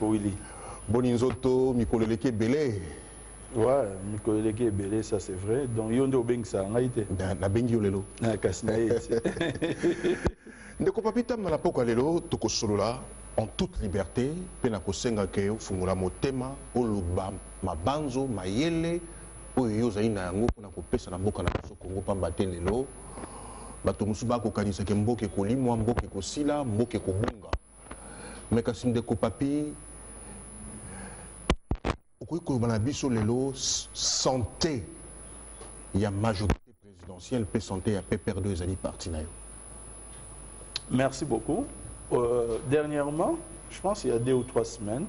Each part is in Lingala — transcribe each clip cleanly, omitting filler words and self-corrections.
Ndeko Willy. Boninzoto, Mikoleleke Belé. Ouais, Mikoleleke Belé, ça c'est vrai. Donc, Yondo Beng ça a été. Na Bengi Olelo. Na Kasnaït. Ndeko Papita Malapoka Lelo, Toko Solola, en toute liberté, Penako Senga Keo, Fungula Motema, Oloba, Mabanzo, Mayele, Oyo Zaina Yango, Penako Pesa na Mboka na Kongo Pambate Lelo, Bato Musuba Kokanisa Mboke Kolimwa, Mboke Kosila, Mboke Kobunga. Mais kasi Ndeko Papi, Okoyi Lelo, santé, il y a majorité présidentielle, peut santé, il y a PPR2 et parti. Merci beaucoup. Dernièrement, je pense qu'il y a 2 ou 3 semaines,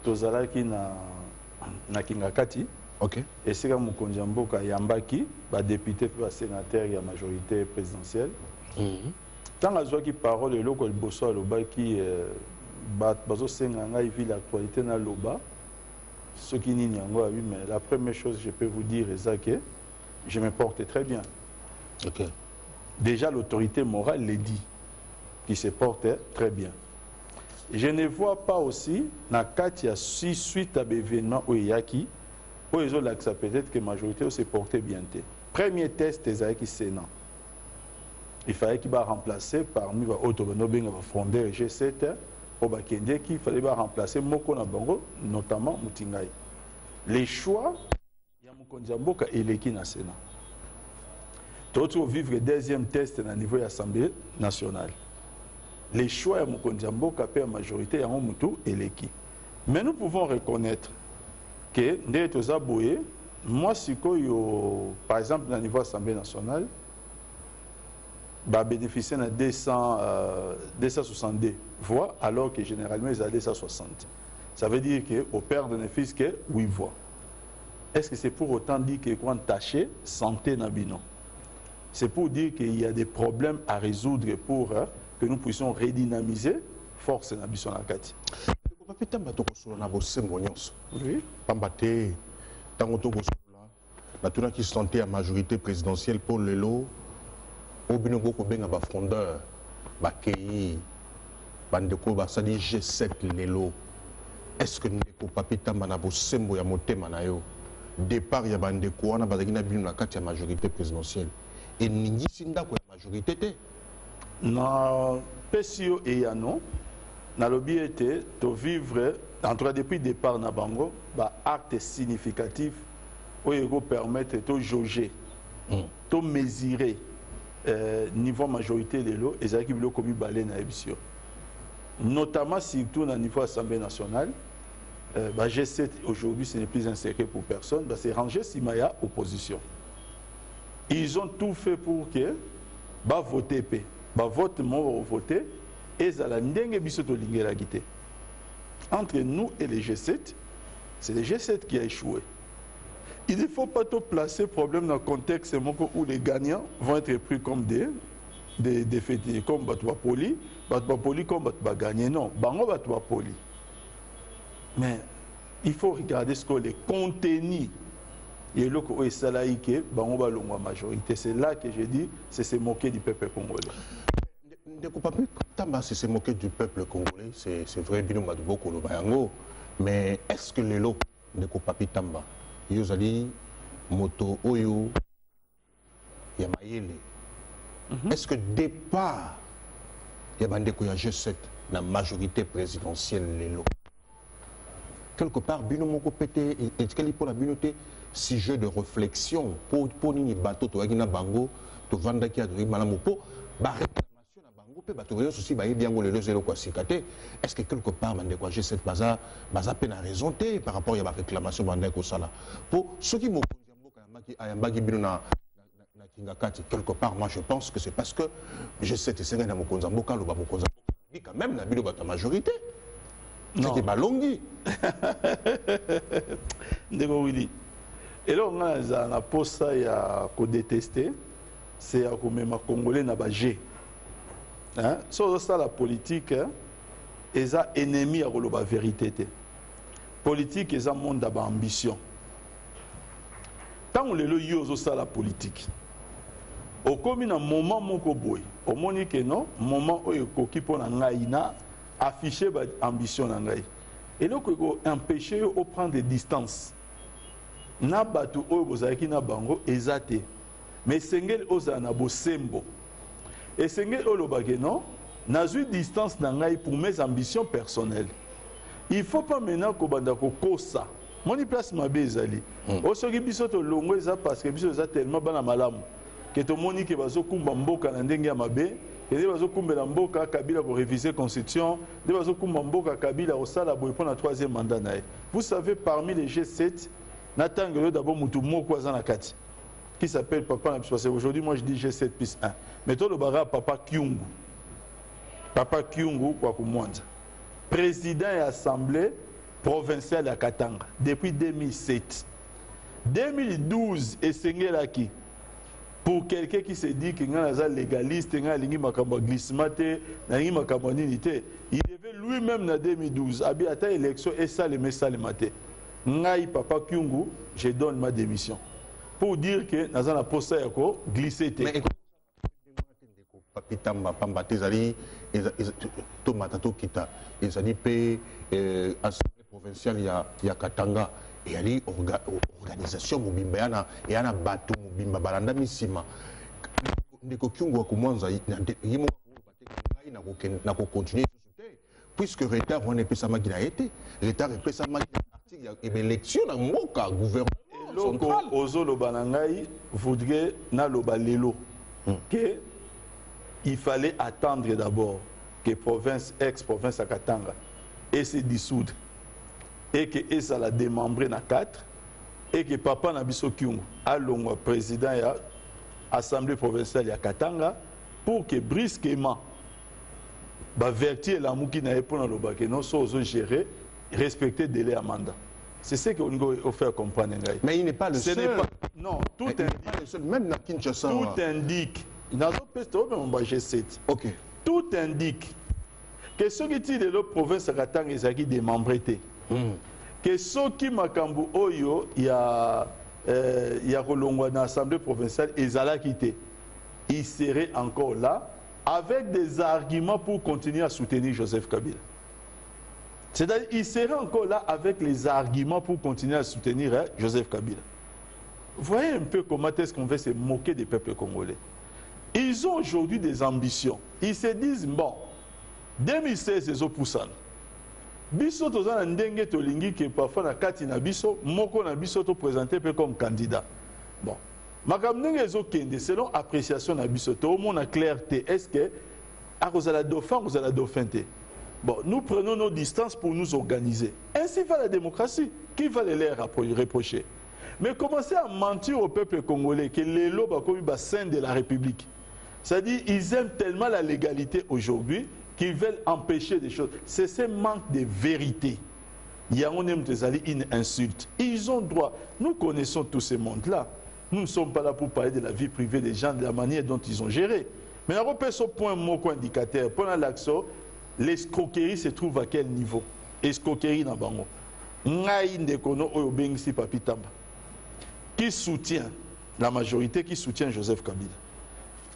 Tozala qui na Kingakati. Ok. Et c'est comme Mboka Yambaki, député puis sénateur, il y a majorité présidentielle. Tant que qui parole le local bosso à l'oba qui bazo senganga il vit l'actualité na l'oba. Ce qui n'y a pas eu, mais la première chose que je peux vous dire est que je me porte très bien. Ok. Déjà l'autorité morale l'a dit, qui se porte très bien. Je ne vois pas aussi, dans Katia, suite à l'événement où il y a qui, où ils ont l'accès peut-être que la majorité se portait bien. Premier test, c'est avec le Sénat. Il fallait qu'il va remplacer parmi les autres fondeurs G7, il fallait remplacer Moko Nabango, notamment Moutingaï. Les choix, il y a Moukondiamboka et l'équipe nationale. Tout vivre le deuxième test au niveau de l'Assemblée nationale. Les choix à Moukondiamboka et la majorité il y a Moutou et l'équipe. Mais nous pouvons reconnaître que moi, si par exemple, au niveau de l'Assemblée nationale, bénéficier de 262 voix, alors que généralement, ils ont 260. Ça veut dire qu'au père de fils que 8 voix. Est-ce que c'est pour autant dire que quand tâcher santé Nabino? C'est pour dire qu'il y a des problèmes à résoudre pour que nous puissions redynamiser force Nabison Nakati. Oui. Pambate, Tangoto Gosola, la tournée qui se sentait à majorité présidentielle pour le lot. Obinogo Kobenga ba fondeur, ba Kei, Bandeko Basadi G7 Lelo. Est-ce que Ndeko Papita Manabo Sembo ya Motema na yo? Départ ya Bandeko wana bazakina bino na kati ya majorité présidentielle. Et ningi sinda ko ya majorité te. Na PCO et Yano, na lobby était de vivre en tout cas depuis le départ na Bango, ba acte significatif où il permettre de jauger, de mesurer niveau majorité de l'eau et ça qui veut comme balai na émission. Notamment surtout au niveau Assemblée nationale, G7 aujourd'hui ce n'est plus un secret pour personne, c'est rangé Simaya opposition. Ils ont tout fait pour que voter vote mon voter et ça la ndenge biso to lingela guité. Entre nous et les G7, c'est les G7 qui a échoué. Il ne faut pas tout placer problème dans le contexte où les gagnants vont être pris comme des défaités, comme Batouba Poli comme Batouba gagné. Non, Bango Batouba Poli. Mais il faut regarder ce que les contenus et le où est salaïque, Bango Balongwa majorité. C'est là que je dis, c'est se moquer du peuple congolais. C'est se moquer du peuple congolais, c'est vrai, Bino Madoubo Kolobayango. Mais est-ce que les lots de Kopapi Tamba, Yozali, Moto, Oyo, Yamayele, est-ce que départ, Yabandeko ya G7, la majorité présidentielle, les lots, quelque part, Bino Moko Pété, et pour la binoté, si jeu de réflexion, pour Nini Bato, Toagina Bango, to Vandaki Adri Malamopo, réclamation à Bango, Bato aussi, bien les deux zéro quoi est-ce que quelque part, Mandeko G7 Baza peine à raison par rapport à la réclamation Bandeko Sala? Pour ceux qui m'ont quelque part, moi je pense que c'est parce que G7 et Sénat Mokonzamboka, le Bamokonzamboka, quand même, la majorité. C'était Balongi. Ndeko Willy. Et là, on a un poste à détester, c'est à même Congolais n'a pas G. So ça la politique, et ça ennemi à la vérité. Politique, et ça monde d'abord ambition. Tant on le yoso ça la politique. Au comme un moment mon boy, au monique non, moment où il coquille pour n'aïna afficher ambition n'aï. Et donc, il faut empêcher de prendre des distances. Na batu oyo bozalaki na bango ezate. Mais sengel oza na bosembo. Et sengel olobake non, nazui distance na ngai pour mes ambitions personnelles. Il ne faut pas maintenant que banda ko kosa. Moni place mabe ezali. Osoki biso to longo eza parce que biso eza tellement bana malamu. Que to moni ke bazo kumba mboka na ndenge ya mabe, que de bazo kumbela mboka Kabila pour réviser constitution, de bazo kumba mboka Kabila au sala boy pour la troisième mandat nae. Vous savez parmi les G7 Natangelo d'abord Moutoumoko Azanakati, qui s'appelle Papa Nabiso. Parce qu'aujourd'hui, moi je dis G7 plus 1. Mais toi, le bara Papa Kyungu. Papa Kyungu, quoi que moi. Président et assemblée provinciale à Katanga, depuis 2007. 2012, et Sengelaki. Pour quelqu'un qui se dit qu'il est légaliste, il devait lui-même en 2012, à l'élection et ça, le message le matin. Ngai Papa Kyungu, je donne ma démission. Pour dire que nous avons posé à glisser. Mais écoute, Papitamba, Pamba, Tezali, Tomatato Kita, Ezali P, Assemblée provinciale, il y a Katanga, et il y a organisation Mubimba, et il y a Batou Mubimba, Balanda Missima. Ndeko Kyungu wa Kumwanza, il y a continuer. Puisque retard, on n'est pas ça qui a été. Retard est pas ça qui a été. Élection dans mon cas, gouvernement. Loko Ozolo Banangai voudrait na lobalelo que il fallait attendre d'abord que province ex-province à Katanga et se dissoudre et que ça la démembré na 4 et que Papa Nabiso Kyungu alongo président ya assemblée provinciale ya Katanga pour que brusquement vertir la mouki na epona lobake non so gérer respecter délai à mandat. C'est ce qu'on doit faire comprendre. Mais il n'est pas le seul. Non, tout indique. Pas le seul. Même dans Kinshasa. Tout indique. Dans notre G7. Ok. Tout indique que ceux qui tirent de l'autre province à Katanga, ils ont démembré. Que ceux qui Makambu Oyo, il y a Rolongwa dans l'Assemblée provinciale, ils ont quitté. Ils seraient encore là avec des arguments pour continuer à soutenir Joseph Kabila. C'est-à-dire qu'il serait encore là avec les arguments pour continuer à soutenir Joseph Kabila. Voyez un peu comment est-ce qu'on veut se moquer des peuples congolais. Ils ont aujourd'hui des ambitions. Ils se disent, bon, 2016, ils ont poussé. Biso tozana ndenge tolingi que parfois na kati na biso, moko na biso to présenté comme candidat. Bon. Makamnenge ezo kende selon appréciation na biso to mon na clarté est-ce que à cause de la dauphin ou la dauphin. Bon, nous prenons nos distances pour nous organiser. Ainsi va la démocratie. Qui va les leur reprocher? Mais commencer à mentir au peuple congolais que les lobes comme le sein de la République. C'est-à-dire qu'ils aiment tellement la légalité aujourd'hui qu'ils veulent empêcher des choses. C'est ce manque de vérité. Il y a une insulte. Ils ont droit. Nous connaissons tout ce monde-là. Nous ne sommes pas là pour parler de la vie privée des gens, de la manière dont ils ont géré. Mais on repère ce point, mon indicateur. Pendant l'action, l'escroquerie se trouve à quel niveau? Escroquerie dans Bango. Ngai Ndekono Oyobengisi Papitamba. Qui soutient la majorité, qui soutient Joseph Kabila.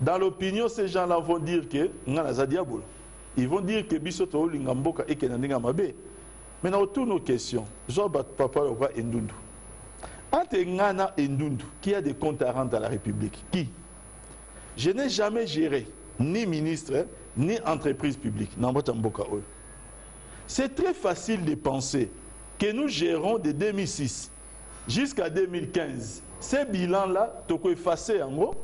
Dans l'opinion, ces gens-là vont dire que Ngana Diabolo. Ils vont dire que Bisoto Lingamboka et Kenandinga Mabe. Maintenant, autour de nos questions, Zobat Papa Loka Ndundu. Entre Ngana et Ndundu, qui a des comptes à rendre à la République? Qui? Je n'ai jamais géré ni ministre, ni entreprise publique. C'est très facile de penser que nous gérons de 2006 jusqu'à 2015. Ces bilans-là, tu peux effacer en gros.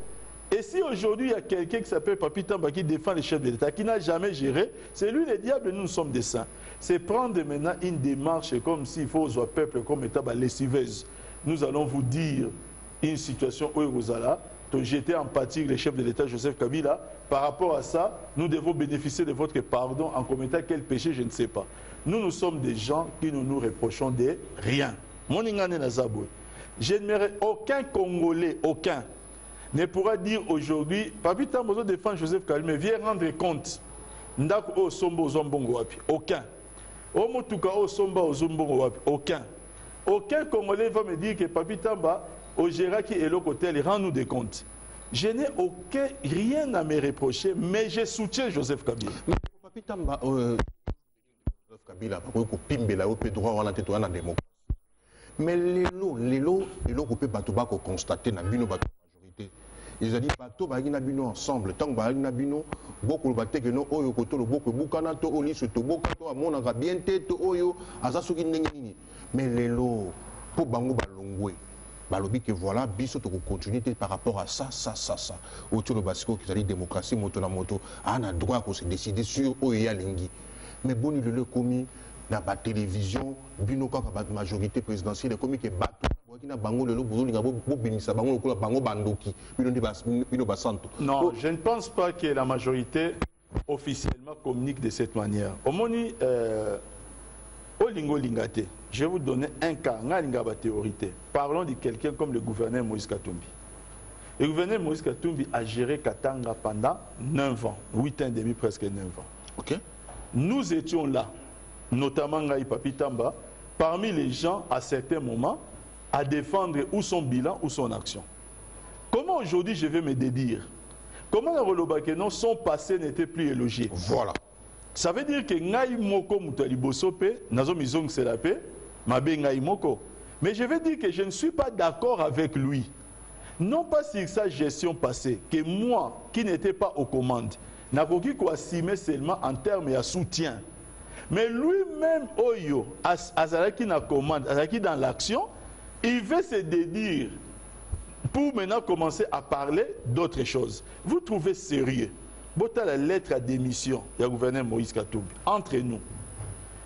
Et si aujourd'hui il y a quelqu'un qui s'appelle Papitamba qui défend les chefs de l'État, qui n'a jamais géré, c'est lui le diable, nous sommes des saints. C'est prendre maintenant une démarche comme s'il faut aux peuples comme état lessiveuse. Nous allons vous dire une situation où vous allez jeter en pâture les chefs de l'État Joseph Kabila. Par rapport à ça, nous devons bénéficier de votre pardon en commettant quel péché, je ne sais pas. Nous sommes des gens qui ne nous reprochons de rien. Je n'aimerais aucun Congolais, aucun, ne pourra dire aujourd'hui, Papita Mozo défend Joseph Kabila, mais viens rendre compte. Ndako o sombo zombongo wapi? Aucun. Omotuka o somba o zombongo wapi? Aucun. Aucun Congolais va me dire que Papita Mba au Géraki et l'hôtel rend-nous des comptes. Je n'ai rien à me reprocher, mais je soutiens Joseph Kabila. Mais Papita Mba, Joseph Kabila bakoki kopimbela yo mpe droit wana te toya na démocratie. Mais lelo eloko mpe bato bakokonstate na bino bato majorité ezali bato bayaki na bino ensemble ntango bayaki na bino bokoloba te keno oyo kotolo boko ebukana to oyo liso toboka to amonaka bien te to oyo aza soki ndenge nini. Mais lelo mpo bango balongwe balobi que voilà biso continuité par rapport à ça autour basiko qui dit démocratie moto na moto a droit qu'on se décider sur oya lengi. Mais boni le komi na ba télévision bino kaka ba majorité présidentielle komi que bato na bango lelo bozolinga bo bimisa bango ko bango bandoki bino basanto. Non, je ne pense pas que la majorité officiellement communique de cette manière. Omoni Olingo Lingate, je vais vous donner un cas, une théorité. Parlons de quelqu'un comme le gouverneur Moïse Katumbi. Le gouverneur Moïse Katumbi a géré Katanga pendant 9 ans, 8 ans et demi, presque 9 ans. Okay. Nous étions là, notamment Ngaï Papi Tamba, parmi les gens à certains moments à défendre ou son bilan ou son action. Comment aujourd'hui je vais me dédire? Comment les Rolobakeno, son passé n'était plus élogié? Voilà. Ça veut dire que Ngaï Moko Moutali Bosope, Nazo Mizong Selape, Mabe Ngaï Moko. Mais je veux dire que je ne suis pas d'accord avec lui. Non pas sur sa gestion passée, que moi, qui n'étais pas aux commandes, n'a pas pu assumer seulement en termes de soutien. Mais lui-même, Oyo, Azaraki na commande, Azaraki dans l'action, il veut se dédire pour maintenant commencer à parler d'autres choses. Vous trouvez sérieux? Bota la lettre à démission du gouverneur Moïse Katumbi. Entre nous.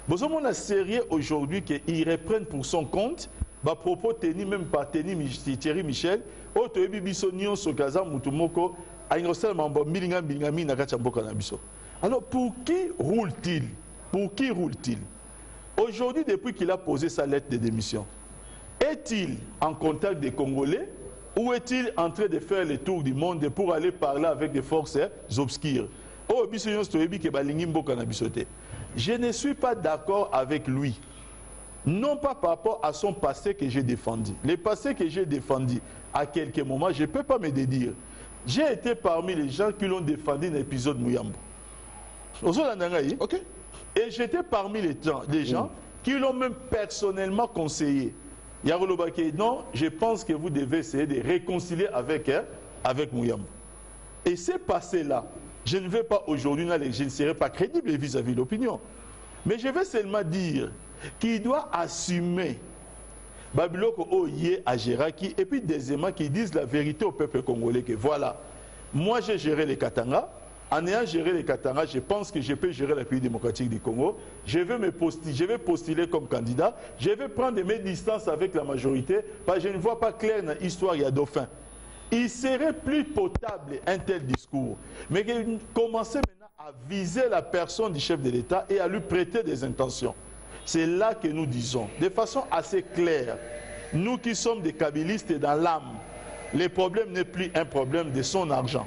Vous avez sérieux aujourd'hui qu'il reprenne pour son compte, bah propos tenus même par Thierry Michel, auto ebibiso nyon sokaza mutumoko, aingosel mambo milinga na kachamboka na biso. Alors pour qui roule-t-il? Pour qui roule-t-il? Aujourd'hui, depuis qu'il a posé sa lettre de démission, est-il en contact des Congolais? Ou est-il en train de faire le tour du monde pour aller parler avec des forces obscures? Je ne suis pas d'accord avec lui. Non pas par rapport à son passé que j'ai défendu. Le passé que j'ai défendu, à quelques moments, je ne peux pas me dédire. J'ai été parmi les gens qui l'ont défendu dans l'épisode Mouyambo. Okay. Et j'étais parmi les gens qui l'ont même personnellement conseillé. Non, je pense que vous devez essayer de réconcilier avec Mouyambo. Et c'est passé-là. Je ne vais pas aujourd'hui, je ne serai pas crédible vis-à-vis de l'opinion. Mais je vais seulement dire qu'il doit assumer Babiloko Oye à Géraki et puis deuxièmement qu'ils disent la vérité au peuple congolais que voilà, moi j'ai géré les Katanga. En ayant géré les Katanga, je pense que je peux gérer la République démocratique du Congo. Je vais postuler comme candidat. Je vais prendre mes distances avec la majorité parce que je ne vois pas clair dans l'histoire, il y a dauphin. Il serait plus potable un tel discours. Mais commencer maintenant à viser la personne du chef de l'État et à lui prêter des intentions. C'est là que nous disons, de façon assez claire, nous qui sommes des kabylistes dans l'âme, le problème n'est plus un problème de son argent.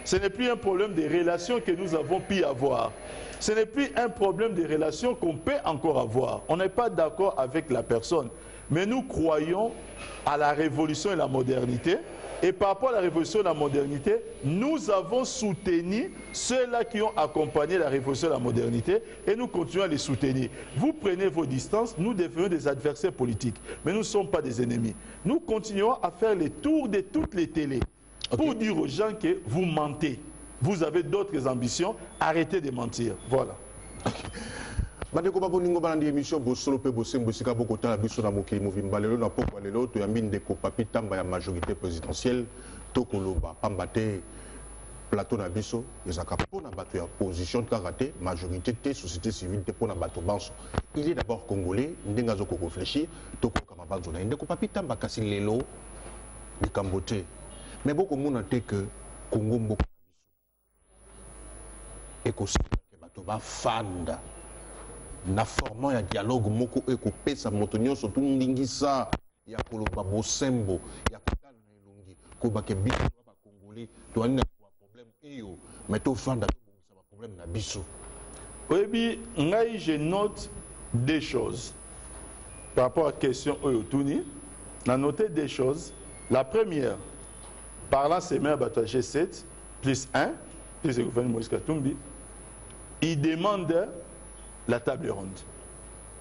Ce n'est plus un problème de relations que nous avons pu avoir. Ce n'est plus un problème de relations qu'on peut encore avoir. On n'est pas d'accord avec la personne. Mais nous croyons à la révolution et la modernité. Et par rapport à la révolution et la modernité, nous avons soutenu ceux-là qui ont accompagné la révolution et la modernité. Et nous continuons à les soutenir. Vous prenez vos distances, nous devenons des adversaires politiques. Mais nous ne sommes pas des ennemis. Nous continuons à faire les tours de toutes les télés. Okay. Pour dire aux gens que vous mentez. Vous avez d'autres ambitions. Arrêtez de mentir. Voilà. Bandeko baboningo balandi émission bosolo pe bosembo sika bokota la biso na mokili movimba lelo na poko lelo to ya mindeko Papi Tamba ya majorité présidentielle to koloba pambate plateau na biso ezaka pona bato ya opposition karaté majorité te société civile te pona bato banso. Il est d'abord congolais ndenga zo ko réfléchir to ko kama banzo na ndeko Papi Tamba kasi lelo de Cambote. Mais beaucoup de monde a que Congo mboko et que bato ba fanda na formant un dialogue moko eko pesa motonyo surtout ndingisa ya koloba bosembo ya kotala na elongi ko ba ke biso ba congolais to ani na problème eyo mais to fanda to bongisa ba problème na biso. Oui, bi ngai je note des choses par rapport à la question Oyotuni. On a noté des choses. La première, parlant ces mains à G7 plus 1 plus le gouvernement Moïse Katumbi, il demande la table ronde.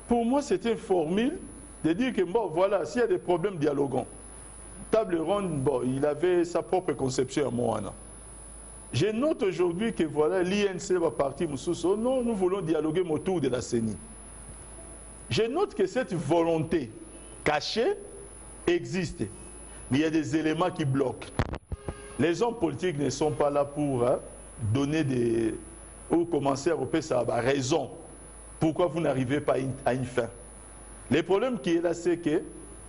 pour moi, c'est une formule de dire que, bon, voilà, s'il y a des problèmes, dialoguons. Table ronde, bon, il avait sa propre conception à Moana. Je note aujourd'hui que, voilà, l'INC va partir, non, nous voulons dialoguer autour de la CENI. Je note que cette volonté cachée existe, mais il y a des éléments qui bloquent. Les hommes politiques ne sont pas là pour donner des... ou commencer à repérer ça, raison. Pourquoi vous n'arrivez pas à une fin? Le problème qui est là, c'est que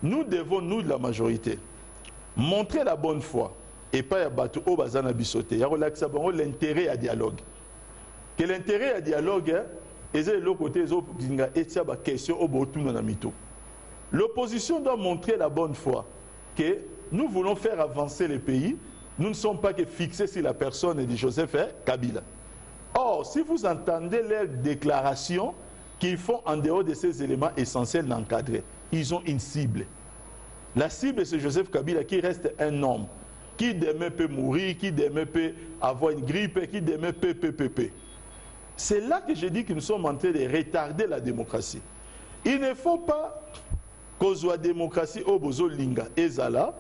nous devons, nous de la majorité, montrer la bonne foi et pas à battre au bazana bisoté. Il y a l'intérêt à dialogue. Que l'intérêt à dialogue, et c'est l'autre côté, et question au bout de mito. L'opposition doit montrer la bonne foi que nous voulons faire avancer le pays. Nous ne sommes pas que fixés sur la personne de Joseph Kabila. Or, si vous entendez leurs déclarations qu'ils font en dehors de ces éléments essentiels d'encadrer, ils ont une cible. La cible, c'est Joseph Kabila qui reste un homme, qui demain peut mourir, qui demain peut avoir une grippe, qui demain peut. C'est là que je dis que nous sommes en train de retarder la démocratie. Il ne faut pas qu'on soit démocratie au bozo linga et zala,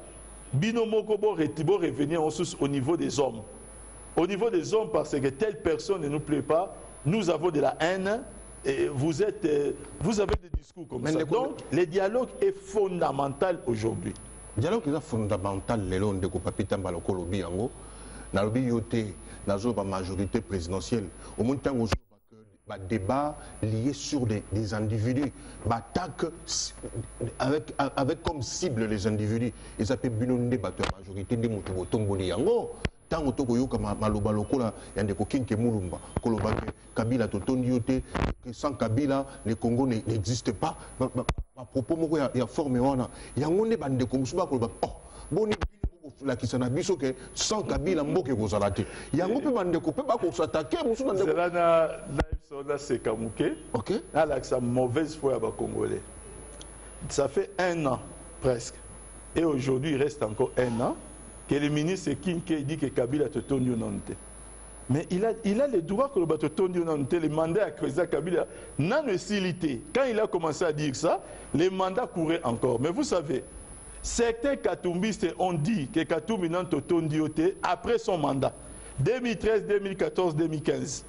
binomoko bo revenir au niveau des hommes. Au niveau des hommes, parce que telle personne ne nous plaît pas, nous avons de la haine, et vous avez des discours comme ça. Donc, le dialogue est fondamental aujourd'hui. Le dialogue est fondamental, le long de Kopapita Malokolobi Yango, dans la majorité présidentielle. Au moins, un débat lié sur des individus, attaque avec comme cible les individus. Ils s'appellent une majorité de Motobotomboli Yango. Tant que tu maloba lokola yande kokinke mulumba koloba Kabila totondi yote que sans Kabila le Congo n'existe pas à propos moko ya forme wana yango ne bande ko musuba koloba oh boni la kisana biso que sans Kabila mboke kozala te yango pe bande ko pe ba ko s'attaquer musuba ndeko c'est là na c'est kamuke OK avec sa mauvaise foi à Congolais. Ça fait 1 an presque et aujourd'hui il reste encore 1 an que le ministre Kinke dit que Kabila te tourne nonte. Mais il a le droit que le bateau tourne nonte. Le mandat à Kreza Kabila n'a pas facilité. Quand il a commencé à dire ça, les mandats couraient encore. Mais vous savez, certains Katumbistes ont dit que Katumbi n'a pas tourné après son mandat. 2013, 2014, 2015.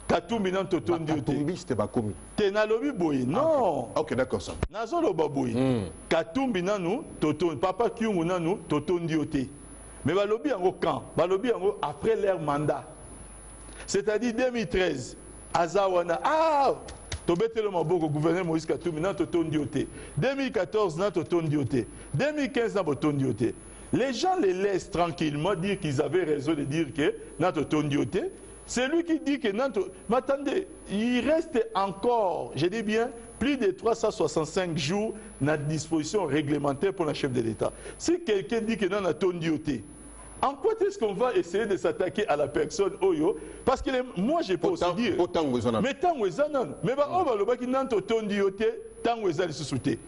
Katumbi n'a pas tourné. Katumbi, c'était pas commis. Tenalobi Boye. Non. Ok, d'accord ça. Nazolo Baboye. Katumbi n'a pas tourné. Papa Kyungu n'a pas tourné. Mais balobi yango quand balobi yango après leur mandat. C'est-à-dire 2013 azawana tobetelo maboko gouverneur Moïse Katumbi na totondi oté. 2014 na totondi oté. 2015 na botondi oté. Les gens les laissent tranquillement dire qu'ils avaient raison de dire que na totondi oté. C'est lui qui dit que na to... Mais attendez, il reste encore, je dis bien, plus de 365 jours à disposition réglementaire pour la chef de l'État. Si quelqu'un dit que na totondi oté, en quoi est-ce qu'on va essayer de s'attaquer à la personne Oyo? Parce que moi, je peux aussi dire. Mais tant que ça, non. Mais on va le qui n'a pas tondi yoté, tant que ça, les sous-soutés.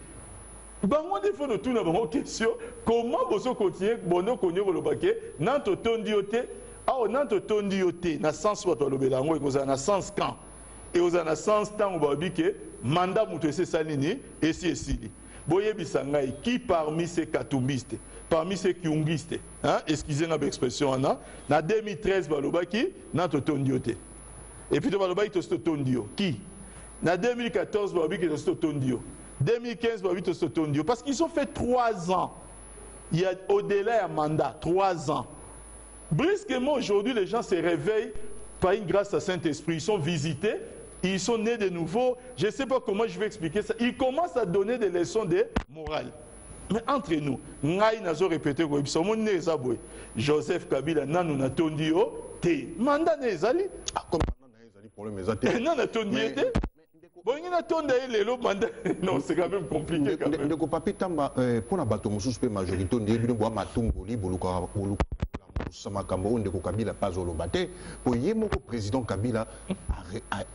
Moi, il faut nous tourner à une question. Comment vous continuez, bon, connaît le baquet, n'a pas tondi yoté, n'a pas tondi yoté, n'a sens soit le bélango, et vous avez un sens quand. Et vous avez un sens tant que vous avez que mandat moutoué salini, et si. Boye Bisangaï, qui parmi ces katumbistes, parmi ces kyungistes, excusez-moi l'expression, en 2013, Balobaki, n'a totondioté. Et puis, Balobaki, totondio. Qui? En 2014, Balobaki, totondio. 2015, Balobaki, totondio. Parce qu'ils ont fait 3 ans. Il y a au-delà un mandat, 3 ans. Brusquement, aujourd'hui, les gens se réveillent par une grâce à Saint-Esprit. Ils sont visités. Ils sont nés de nouveau. Je ne sais pas comment je vais expliquer ça. Ils commencent à donner des leçons de morale. Mais entre nous, Ngaï n'a pas répété que Joseph Kabila n'a pas tondi te. Mandat n'est pas comme problème est non, n'a tondi te. Bon, il n'a tondi le mandat. Non, c'est quand même compliqué. Ndeko papi tamba pour la bateau mususu majorité on dit bino boa matumboli boluka sama kambo ndeko Kabila pas olobate pour yemoko président Kabila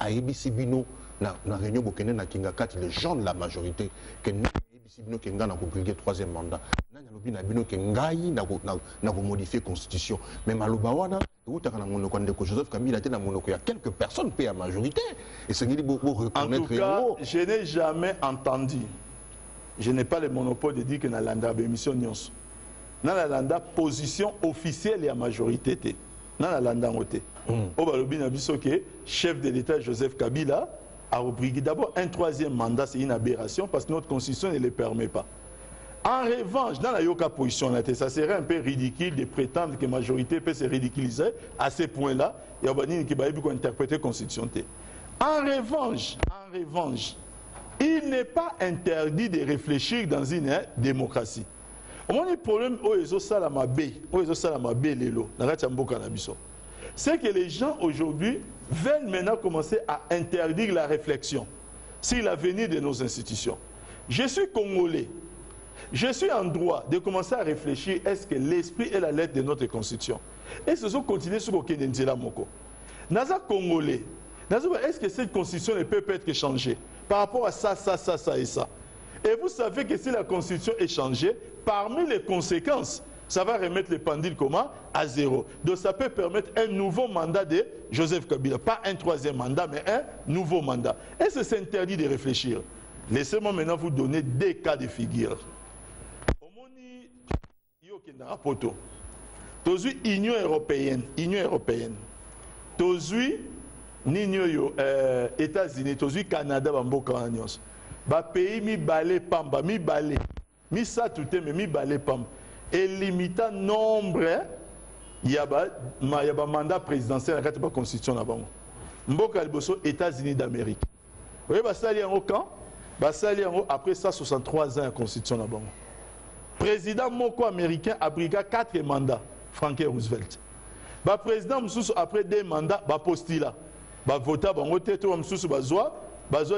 a ebisi bino na réunion bokene na kinga 4 les gens de la majorité que ebisi bino ke ngana ko briguer 3e mandat nanya lobi na bino ke ngai na ko modifier constitution mais maloba wana Joseph Kabila était dans monoko. Il y a quelques personnes qui à majorité. Et c'est qu'il faut reconnaître. En tout cas, je n'ai jamais entendu. Je n'ai pas le monopole de dire que Nalanda a émission Nyons. Nalanda position officielle et à majorité. Nalanda ngote. Au balobi na biso que chef de l'État Joseph Kabila a repris d'abord un troisième mandat, c'est une aberration parce que notre constitution ne le permet pas. En revanche, dans la yoka position, ça serait un peu ridicule de prétendre que la majorité peut se ridiculiser à ce point-là. Il y a des gens qui interpréter la constitution. En revanche, il n'est pas interdit de réfléchir dans une démocratie. Le problème, c'est que les gens aujourd'hui veulent maintenant commencer à interdire la réflexion sur l'avenir de nos institutions. Je suis congolais. Je suis en droit de commencer à réfléchir, est-ce que l'esprit et la lettre de notre constitution, est-ce que ça continue sur le Ndjela Moko? Naza congolais, est-ce que cette constitution ne peut pas être changée par rapport à ça et ça? Et vous savez que si la constitution est changée, parmi les conséquences, ça va remettre les pendules comment? À zéro. Donc ça peut permettre un nouveau mandat de Joseph Kabila. Pas un troisième mandat, mais un nouveau mandat. Est-ce que c'est interdit de réfléchir? Laissez-moi maintenant vous donner des cas de figure. Tozui Union européenne, tozui États-Unis, tozui Canada, bamboka nyonso. Ba pays mi balé pamba, mi balé, mi sa touté mais mi balé pamba. Et limita nombre yaba mandat présidentiel à la constitution na bango. Mboka liboso États-Unis d'Amérique. Vous voyez ba sali en quand? Ba sali en après 163 ans la constitution na bango. Président moko américain a brigué 4 mandats, Franklin Roosevelt. Le président Moussous après 2 mandats, va postuler. Va voter, va voter, tout Moussous va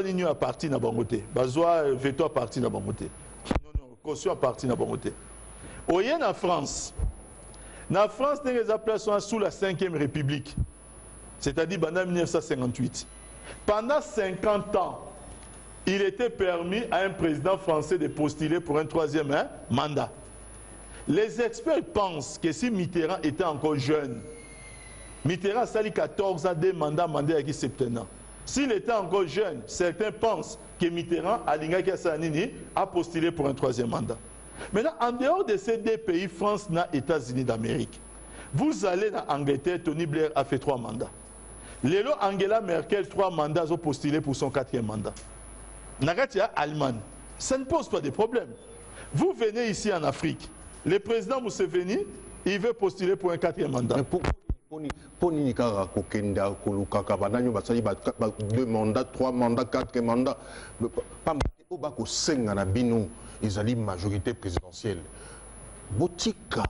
l'union à partir na bangoté. Va veto à partir na bangoté. Non, caution à partir na bangoté. Oye en France. Na France, les appelations sous la 5e République. C'est-à-dire pendant 1958. Pendant 50 ans, il était permis à un président français de postuler pour un 3e mandat. Les experts pensent que si Mitterrand était encore jeune, Mitterrand a sali 14 ans de mandat à 70 ans. S'il était encore jeune, certains pensent que Mitterrand a postulé pour un 3e mandat. Maintenant, en dehors de ces 2 pays, France et États-Unis d'Amérique, vous allez en Angleterre, Tony Blair a fait 3 mandats. Lélo Angela Merkel, 3 mandats ont postulé pour son 4e mandat. Nagatia Allemagne, ça ne pose pas de problème. Vous venez ici en Afrique, le président Museveni, il veut postuler pour un 4e mandat. Pour Nicara, Kokenda, Kolukaka, 2 mandats, 3 mandats, 4 mandats. Au bas, ils ont une majorité présidentielle. Botika,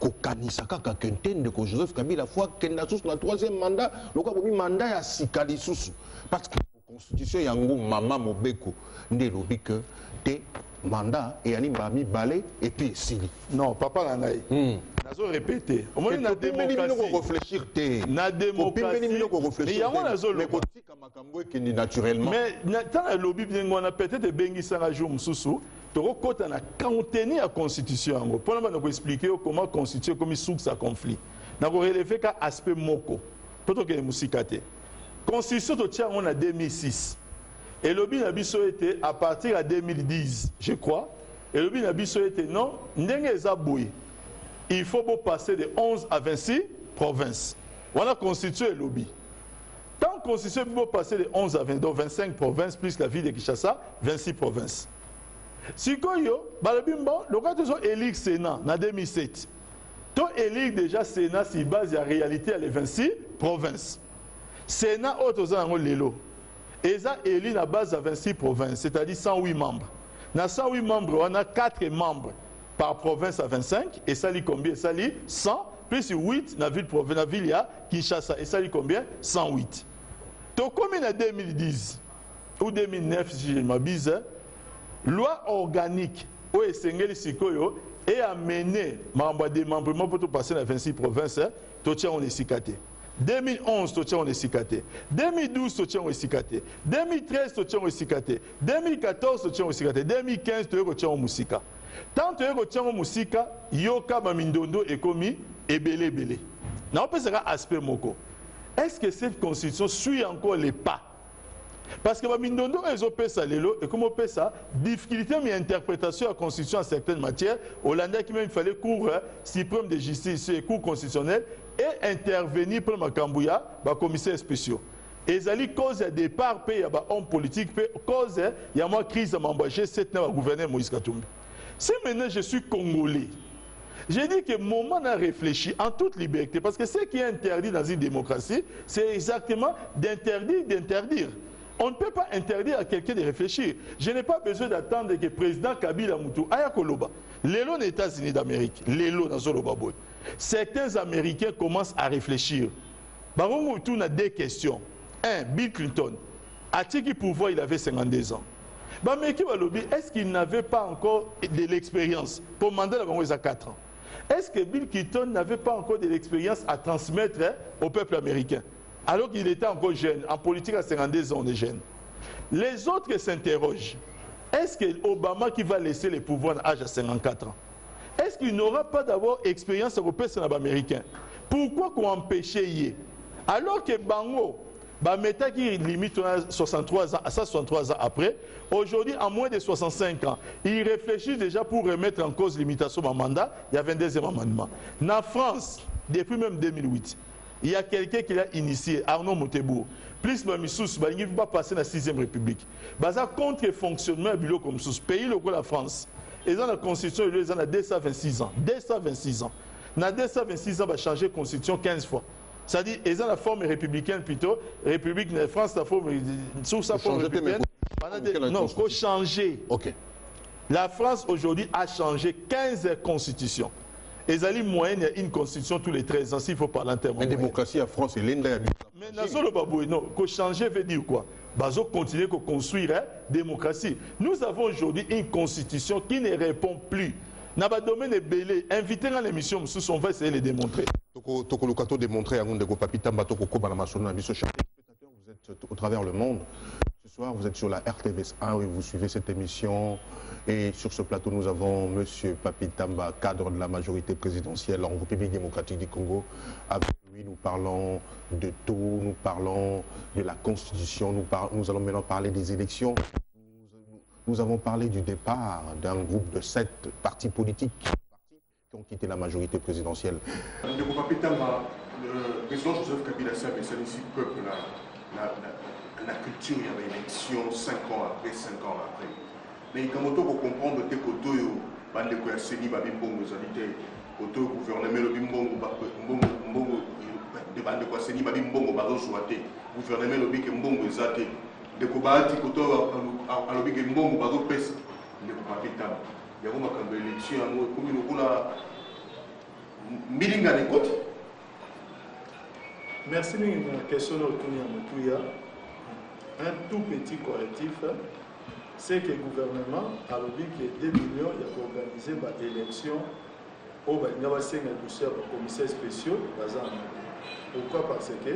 Kokanisaka, Kakentende, Joseph Kabila, la fois qu'il a le 3e mandat, le mandat à Sikali Soussou. Parce que constitution yango mama mobeko ndé lobi que te mandat et ani mami balé et puis sili. Non, papa nangai. Nazo répéter. Au moins na démocratie réfléchir te. Na démocratie. Mais yango nazo le kotika makambo qui naturellement. Mais tant le lobby bien on a peut-être bengi sanga jour mususu, to kota na contenir la constitution yango. Pour na ko expliquer comment constitution comme souk sa conflit. Na ko relever ka aspect moko. Poto ke musikate. Constitution de Tchad en 2006. Et le lobby Nabiso était à partir de 2010, je crois. Et le lobby Nabiso était non, il faut passer de 11 à 26 provinces. On a constitué le lobby. Tant constitué, il faut passer de 11 à 20, donc 25 provinces plus la ville de Kinshasa, 26 provinces. Si Koyo, le cas de élire Sénat en 2007. Toi, élire déjà Sénat, si base la réalité à les 26 provinces. Sénat autozango lelo. Eza élu na base à 26 provinces, c'est-à-dire 108 membres. Dans 108 membres, on a 4 membres par province à 25, et ça lit combien? Ça lit 100, plus 8 dans la ville, il y a Kinshasa, et ça lit combien? 108. Donc, comme en 2010 ou 2009, si je m'abuse, loi organique au Essengeli Sikoyo est amené des membres pour passer dans 26 provinces, tout tient on est cicaté. 2011, on est cicaté. 2012, on est cicaté. 2013, on est cicaté. 2014, on est cicaté. 2015, on est musika. Tant que on est musika, yoka mamindondo et komi et belé belé. Non, on sera aspect moko. Est-ce que cette constitution suit encore les pas? Parce que Mindondo ils ont fait ça lelo et comment on fait ça? Difficulté mais interprétation de la constitution en certaines matières. Hollandais qui même il fallait cour suprême de justice et cour constitutionnelle et intervenir pour le Kambouya, commissaire spéciaux. Et ça cause de départ il y a homme politique cause il y a moi crise à m'embaucher cette fois gouverner Moïse Katumbi. Si maintenant je suis congolais, j'ai dit que moment a réfléchi en toute liberté parce que ce qui est interdit dans une démocratie, c'est exactement d'interdire. On ne peut pas interdire à quelqu'un de réfléchir. Je n'ai pas besoin d'attendre que le président Kabila Moutou aya koloba. L'élo des États-Unis d'Amérique, l'élo dans Zolobaboy. Certains Américains commencent à réfléchir. Baron Moutou a deux questions. Un, Bill Clinton, a-t-il pouvoir, il avait 52 ans. Est-ce qu'il n'avait pas encore de l'expérience pour mandat à 4 ans? Est-ce que Bill Clinton n'avait pas encore de l'expérience à transmettre au peuple américain? Alors qu'il était encore jeune, en politique à 52 ans, on est jeune. Les autres s'interrogent. Est-ce que Obama qui va laisser les pouvoirs à l'âge de 54 ans? Est-ce qu'il n'aura pas d'abord expérience européenne américain? Pourquoi qu'on empêchait y? Alors que Bango, Bameta qui limite 63 ans, à 63 ans après, aujourd'hui, en moins de 65 ans, il réfléchit déjà pour remettre en cause l'imitation de mandat. Il y a 22e amendement. En France, depuis même 2008, il y a quelqu'un qui l'a initié, Arnaud Montebourg. Plus Mamissous, il ne va pas passer dans la 6e République. Baza contre le fonctionnement du bureau comme sous pays comme la France. Ils ont la constitution, ils ont 226 ans. 226 ans. Dans 226 ans, il va changer la constitution 15 fois. C'est-à-dire, ils ont la forme républicaine plutôt. République de France, la forme, sous sa forme républicaine. Non, il faut changer. Okay. La France aujourd'hui a changé 15 constitutions. Et les moyenne, il y a une constitution tous les 13 ans, s'il faut parler en termes. La démocratie en France, c'est l'Inde. Mais non, que changer veut dire quoi? Bazo continuer à construire la démocratie. Nous avons aujourd'hui une constitution qui ne répond plus. Dans le domaine de Bélé, invité dans l'émission, on va essayer de le démontrer. Toko démontrer à Ngondego Papitamba, Toko Kobanamasono, chers spectateurs, vous êtes au travers le monde. Ce soir, vous êtes sur la RTVS1 et vous suivez cette émission. Et sur ce plateau, nous avons M. Papitamba, cadre de la majorité présidentielle en République démocratique du Congo. Avec lui, nous parlons de tout, nous parlons de la Constitution, nous allons maintenant parler des élections. Nous avons parlé du départ d'un groupe de 7 partis politiques qui ont quitté la majorité présidentielle. Le président Joseph Kabila Samé, c'est ici le peuple, la culture, il y avait élection 5 ans après, 5 ans après. Mais quand on comprendre que Kotoyo, bande de Seni, Babimbo, Zalité, Kotoyo, gouvernement, le Bimbongo, de bande de Seni, Babimbo, Baron Souate, gouvernement, le Bimbongo, Zate, de Kobati, Kotoyo, à l'Obimbongo, Baron Pes, le Kopapitam. Il y a une élection, comme il y a une côte. Merci de la question autour de un tout petit correctif. C'est que le gouvernement a dit que 2 millions il a organisé une élection au commissaire spéciaux. Pourquoi? Parce que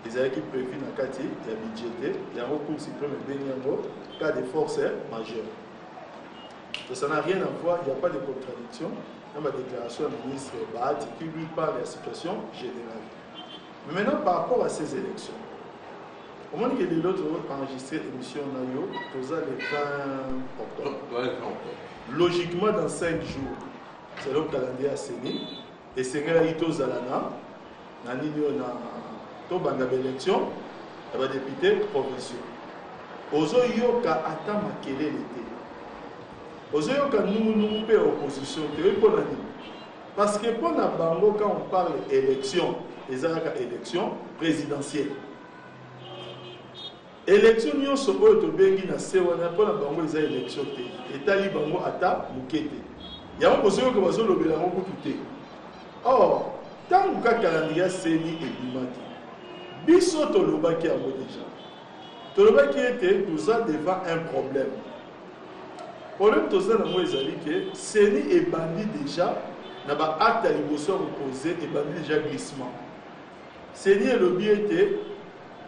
les équipes prévues dans le quartier, il y a budgété, il y a un recours suprême et cas de force majeure. Donc, ça n'a rien à voir, il n'y a pas de contradiction dans la déclaration du ministre Bahati qui lui parle de la situation générale. Mais maintenant, par rapport à ces élections, au moment que les autres ont enregistré l'émission Nayo, le 20 octobre. Logiquement, dans 5 jours, c'est le calendrier à Séni, et c'est Ito Zalana, dans l'élection, il y a des députés provinciaux. Ozo yoka ata makele l'été. Ozo yoka nous paie opposition. Parce que pour la bango, quand on parle d'élection, les élections présidentielles. Élection nous sommes au Tobengi na sewana pour la bango les élections té. Etali bango ata mukete. Il y a un position que bazo lobela ngo kututé. Or, tant que calendrier Seni et Bimaki. Biso tolobaki a déjà. Tolobaki était nous a devant un problème. Problème toza na moi ezali que Seni est bandit déjà na ba acte à liboso reposé et bandit déjà glissement. Seni et lobby était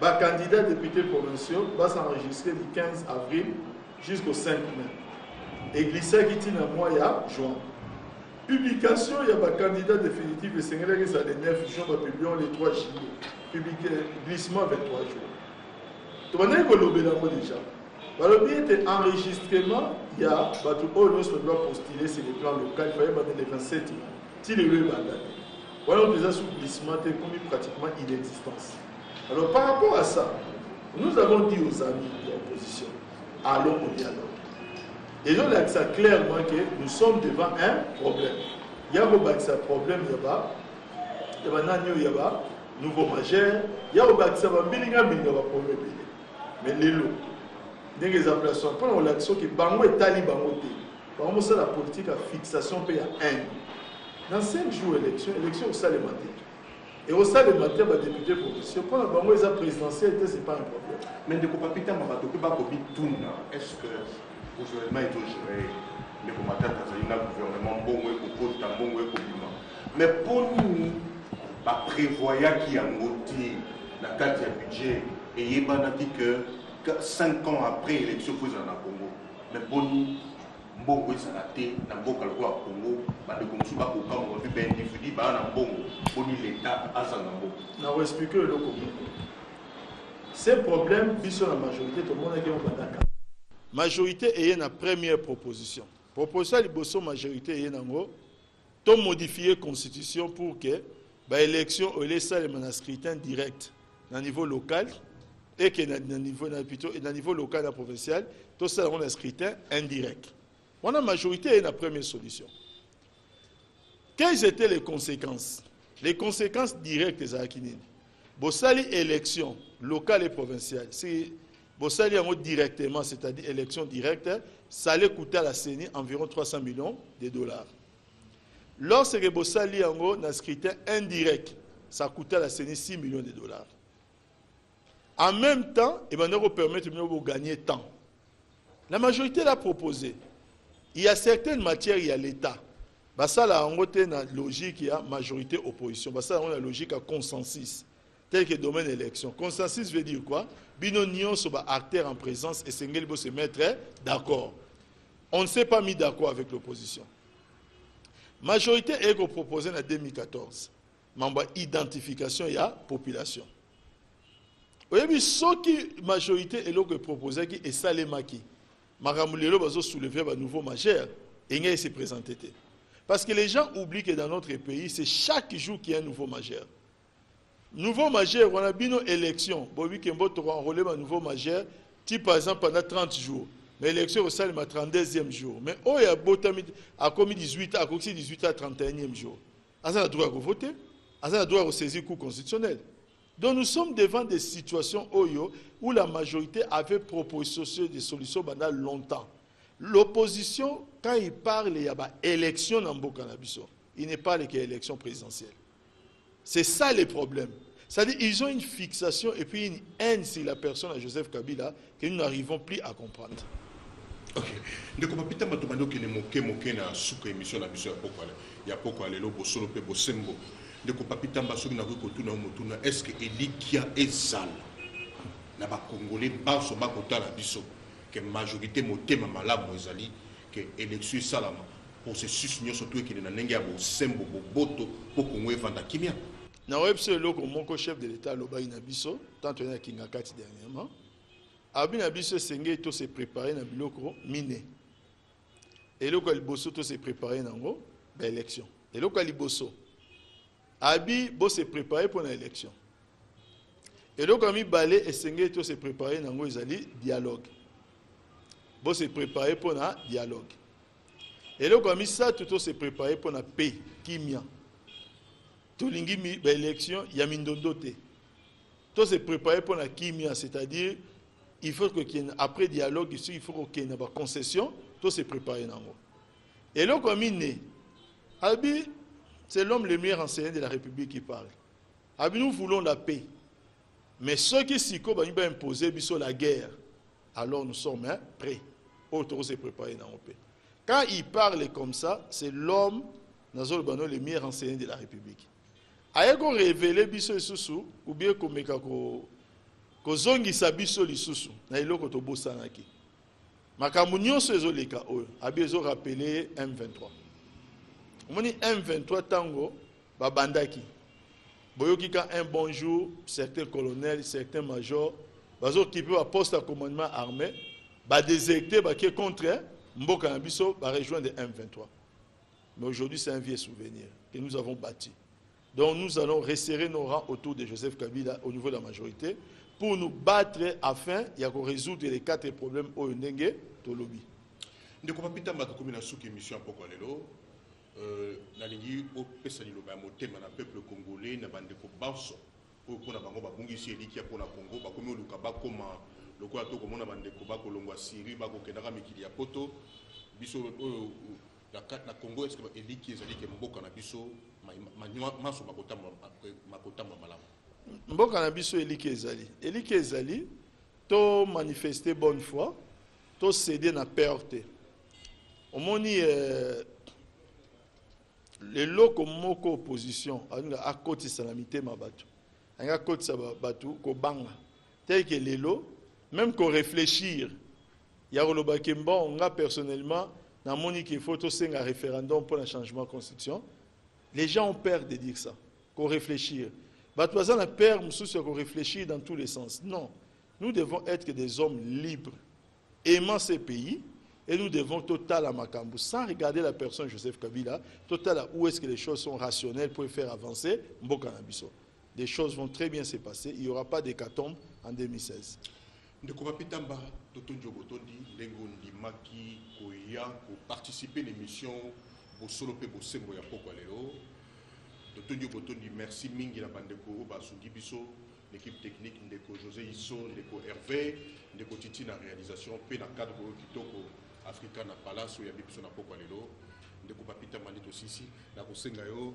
les candidats députés provinciaux vont s'enregistrer du 15 avril jusqu'au 5 mai. Et glisser qui tient à mois à juin. Publication, il y a un candidat définitif, le Sénégal qui est le 9 juin, va publier le 3 juillet. Glissement 23 jours. Tu vas dire que l'obédience déjà. Le bien était enregistrement, il y a, on doit postuler sur le plan local, il fallait le 27 mai. Si le lieu est voilà, déjà sous glissement, est commis pratiquement inexistence. Alors par rapport à ça, nous avons dit aux amis de l'opposition, allons au dialogue. Et donc, là, ça clairement que nous sommes devant un problème. Il y a un problème, il y a un nouveau majeur, il y a un problème. Mais les lots, des exemples, pendant l'action qui est bango et tali bango té. Par exemple, la politique à fixation paye à 1. Dans 5 jours élection au salle matin. Et au salle matin, il y a des députés provinciaux. Pour la bango, les présidentielle, ce n'est pas un problème. Mais de quoi pita mabato pe ba ko bi tuna. Est-ce que gouvernement est géré le combattant dans un gouvernement bon ou ko ta bon ou ko bima. Mais pour nous ba prévoya qui a ngoti na carte de budget et yebana dit que 5 ans après l'élection pour en Congo. Mais pour nous bon oui ça a été na boka le Congo ba de comme ba ko ka mo bi ben individu ba na bon pour l'état azanambo. Na va expliquer le Congo. Ces problèmes, sur la majorité, tout le monde est Dakar. Majorité est la première proposition. Proposition de la majorité est de modifier la constitution pour que l'élection soit un scrutin direct au niveau local et que au niveau local et provincial, tout ça un scrutin indirect. La majorité est la première solution. Quelles étaient les conséquences? Les conséquences directes des Akinine. Bossali élection locale et provinciale. Si Bossali directement, c'est-à-dire élection directe, ça allait coûter à la CENI environ 300 millions de dollars. Lorsque Bossali a un scrutin indirect, ça coûtait à la CENI 6 millions de dollars. En même temps, il va nous permettre de gagner temps. La majorité l'a proposé. Il y a certaines matières, il y a l'État. Ça, là, on a une logique, il y a majorité opposition. Ça, on a une logique à consensus. Tel que domaine élection. Consensus veut dire quoi? Binonion sur acteurs en présence et Sengel se mettre d'accord. On ne s'est pas mis d'accord avec l'opposition. Majorité est proposée en 2014. Membre identification et population. Vous avez vu ce qui majorité est proposé qui est Salemaki. Maramulelo va soulever un nouveau majeur et il s'est présenté. Parce que les gens oublient que dans notre pays, c'est chaque jour qu'il y a un nouveau majeur. Nouveau majeur, on a bien une élection. Bobi Kembo a enrôlé un nouveau majeur, par exemple pendant 30 jours. Mais l'élection au salle est 32e jour. Mais oh, il y a commis 18 à 18 à 31e jour. On a le droit de voter. On a le droit de saisir le coup constitutionnel. Donc nous sommes devant des situations où la majorité avait proposé des solutions pendant longtemps. L'opposition, quand il parle, il y a une élection dans le Canabiso. Il ne parle qu'à l'élection présidentielle. C'est ça les problèmes. C'est-à-dire qu'ils ont une fixation et puis une haine sur la personne à Joseph Kabila que nous n'arrivons plus à comprendre. Ok. Donc, on va peut-être demander que les moqués na souka émission na biso ya poko alelo bosolo pe bosembo. Donc, on va peut-être demander que est-ce que Elikia ezal na ba Congolais baso ba kota la biso que majorité motema malamu ezali que élection salama processus surtout qui na ndenge ya bosembo boboto pour Congo evanda kimia. Na webse loko moko chef de l'état lobai na biso tant on a Kingakati dernièrement abi na biso senge to se préparer na biloko mine et loko liboso to se préparer nango ba élection et loko liboso abi bo se préparer pour la élection et loko mi balé et senge to se préparer nango ezali dialogue bo se préparer pour la dialogue et loko mi ça tout se préparer pour la paix kimia. Tout l'ingi l'élection, il y a mindondoté. Tout se préparer pour la kimia, c'est-à-dire il faut que après dialogue ici, il faut qu'il y ait une concession, tout se préparer dans et là comme il Abi, c'est l'homme le meilleur enseignant de la République qui parle. Abi, nous voulons la paix. Mais ceux qui s'y vont imposer la guerre, alors nous sommes prêts. Autres se préparer dans la paix. Quand il parle comme ça, c'est l'homme le meilleur enseignant de la République. Ayeko révéler biso lisusu ou bien komeka ko zongisa biso lisusu na iloko to bosanaki. Makambo nyonso ezoleka oyo abi ezo rappeler M23. Moni M23 tango babandaki. Boyoki ka un bonjour, certains colonels, certains majors, bazo qui peut à poste à commandement armé, ba déserté ba qui est contre Mboka na biso ba rejoindre M23. Mais aujourd'hui c'est un vieux souvenir que nous avons bâti. Donc nous allons resserrer nos rangs autour de Joseph Kabila au niveau de la majorité pour nous battre afin de résoudre les 4 problèmes au Ndenge Tolobi. Ndeko papita mbaka komi na suki émission poko lelo nalingi opesa liloba motema na peuple congolais na bandeko banso oyo mpona bango babungisi eliki ya mpona Congo bakomi oluka bakoma lokola to komona bandeko bakolongwa Syrie bakokendaka mikili ya poto biso oyo na Congo est-ce que eliki ezali ke mboka na biso maso makotamba malamu mboka na biso eliki ezali to manifester bonne foi to céder na perte omoni le loko moko opposition a koti salamité mabatu anga koti sabatu ko banga tel que lelo même qu'on réfléchir ya koloba kemba nga personnellement na moni qu'il faut to senga référendum pour le changement de constitution les gens ont peur de dire ça qu'on réfléchir batu baza na peur mususu ko réfléchir dans tous les sens non nous devons être des hommes libres aimant ce pays. Et nous devons total à Makambu, sans regarder la personne Joseph Kabila, total à où est-ce que les choses sont rationnelles pour faire avancer Mboka na biso. Les choses vont très bien se passer, il n'y aura pas d'hécatombe en 2016. Ndeko Papitamba, Totonjo Botondi, Lengo Ndimaki, Koya, pour participer à l'émission Bosolope Bosembo ya Poko Lelo. Totonjo Botondi, merci Mingi na Bandeko, Basugi Biso, l'équipe technique, Ndeko José Isso, Ndeko Hervé, Ndeko Titi na réalisation, puis dans le cadre de Kitoko. Africa na palace ya biso na poko lelo ndeko papita manito sisi na kosenga yo